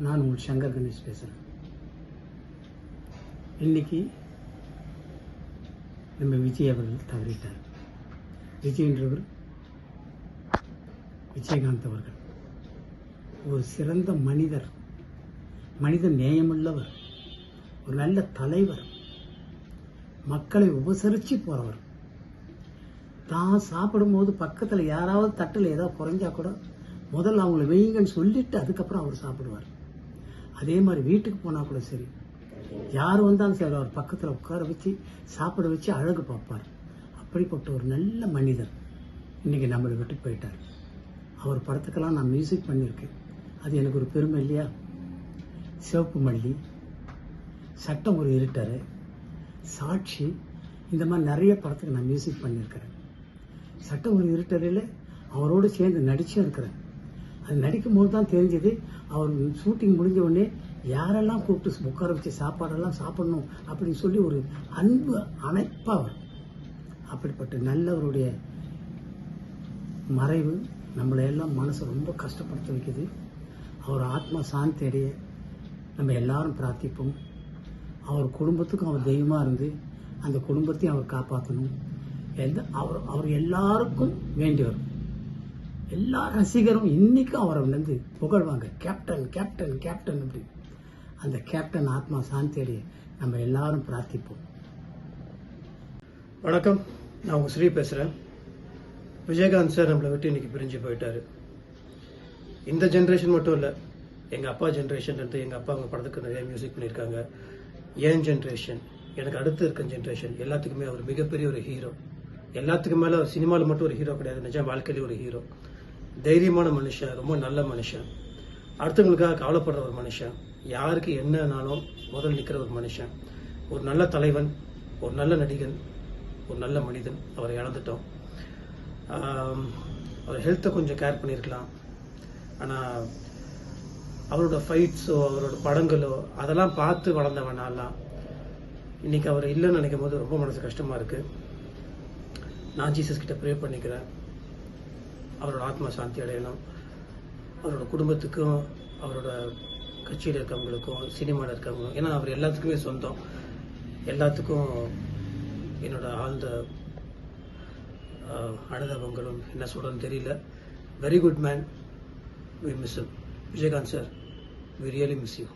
நான் உங்கள் சங்கர் கணேஷ் பேசுகிறேன். இன்னைக்கு நம்ம விஜய் அவர்கள் தவறிட்டார். விஜயன்றவர் விஜயகாந்த் அவர்கள் ஒரு சிறந்த மனிதர், மனித நேயமுள்ளவர், ஒரு நல்ல தலைவர், மக்களை உபசரித்து போகிறவர். தான் சாப்பிடும்போது பக்கத்தில் யாராவது தட்டில் ஏதாவது குறைஞ்சா கூட முதல்ல அவங்கள வெய்யுங்கன்னு சொல்லிட்டு அதுக்கப்புறம் அவர் சாப்பிடுவார். அதே மாதிரி வீட்டுக்கு போனால் கூட சரி, யார் வந்தாலும் சரி அவர் பக்கத்தில் உட்கார வச்சு சாப்பிட வச்சு அழகு பார்ப்பார். அப்படிப்பட்ட ஒரு நல்ல மனிதர் இன்றைக்கி நம்மளை விட்டு போயிட்டார். அவர் படத்துக்கெல்லாம் நான் மியூசிக் பண்ணியிருக்கேன். அது எனக்கு ஒரு பெருமை இல்லையா? சிவப்பு மல்லி, சட்டம் ஒரு இருட்டரு, சாட்சி, இந்த மாதிரி நிறைய படத்துக்கு நான் மியூசிக் பண்ணியிருக்கிறேன். சட்டம் ஒரு இருட்டறையில் அவரோடு சேர்ந்து நடிச்சும் இருக்கிறேன். அது நடிக்கும் போது தான் தெரிஞ்சது, அவர் ஷூட்டிங் முடிஞ்ச உடனே யாரெல்லாம் கூப்பிட்டு உட்கார வச்சு சாப்பாடெல்லாம் சாப்பிடணும் அப்படின்னு சொல்லி ஒரு அன்பு அணைப்பாக அவர். அப்படிப்பட்ட நல்லவருடைய மறைவு நம்மளை எல்லாம் மனசை ரொம்ப கஷ்டப்படுத்த வைக்குது. அவர் ஆத்மா சாந்தி அடைய நம்ம எல்லாரும் பிரார்த்திப்போம். அவர் குடும்பத்துக்கும் அவர் தெய்வமாக இருந்து அந்த குடும்பத்தையும் அவர் காப்பாற்றணும். அவர் எல்லாருக்கும் வேண்டியவர். எல்லா ரசிகரும் இன்னைக்கும் அவரை வந்து புகழ்வாங்க, கேப்டன் கேப்டன் கேப்டன் அப்படி. அந்த கேப்டன் ஆத்மா சாந்தி அடைய நம்ம எல்லாரும் பிரார்த்திப்போம். வணக்கம், நான் உங்கள் ஸ்ரீ பேசுகிறேன். விஜயகாந்த் சார் நம்மளை விட்டு இன்னைக்கு பிரிஞ்சு போயிட்டார். இந்த ஜென்ரேஷன் மட்டும் இல்லை, எங்கள் அப்பா ஜென்ரேஷன்லேருந்து எங்கள் அப்பா அவங்க படத்துக்கு நிறைய மியூசிக் பண்ணியிருக்காங்க. என் ஜென்ரேஷன், எனக்கு அடுத்து இருக்க ஜென்ரேஷன் எல்லாத்துக்குமே அவர் மிகப்பெரிய ஒரு ஹீரோ. எல்லாத்துக்கும் மேலே சினிமாவில் மட்டும் ஒரு ஹீரோ கிடையாது, நிஜம் வாழ்க்கையிலே ஒரு ஹீரோ. தைரியமான மனுஷன், ரொம்ப நல்ல மனுஷன், அடுத்தவங்களுக்காக கவலைப்படுற ஒரு மனுஷன், யாருக்கு என்னன்னாலும் முதல் நிற்கிற ஒரு மனுஷன், ஒரு நல்ல தலைவன், ஒரு நல்ல நடிகன், ஒரு நல்ல மனிதன். அவரை இழந்துட்டோம். அவர் ஹெல்த்தை கொஞ்சம் கேர் பண்ணியிருக்கலாம். ஆனால் அவரோட ஃபைட்ஸோ அவரோட படங்களோ அதெல்லாம் பார்த்து வளர்ந்தவனாலாம் இன்னைக்கு அவர் இல்லைன்னு நினைக்கும் போது ரொம்ப மனசு கஷ்டமாக இருக்குது. நான் ஜீசஸ் கிட்ட ப்ரே பண்ணிக்கிறேன், அவரோட ஆத்மா சாந்தி அடையணும். அவரோட குடும்பத்துக்கும் அவரோட கட்சியில் இருக்கவங்களுக்கும் சினிமாவில் இருக்கவங்களும், ஏன்னா அவர் எல்லாத்துக்குமே சொந்தம். எல்லாத்துக்கும் என்னோட ஆழ்ந்த அனுதாபங்களும் என்ன சொல்கிறேன்னு தெரியல. Very good man, we miss you. Vijayakanth sir, we really miss you.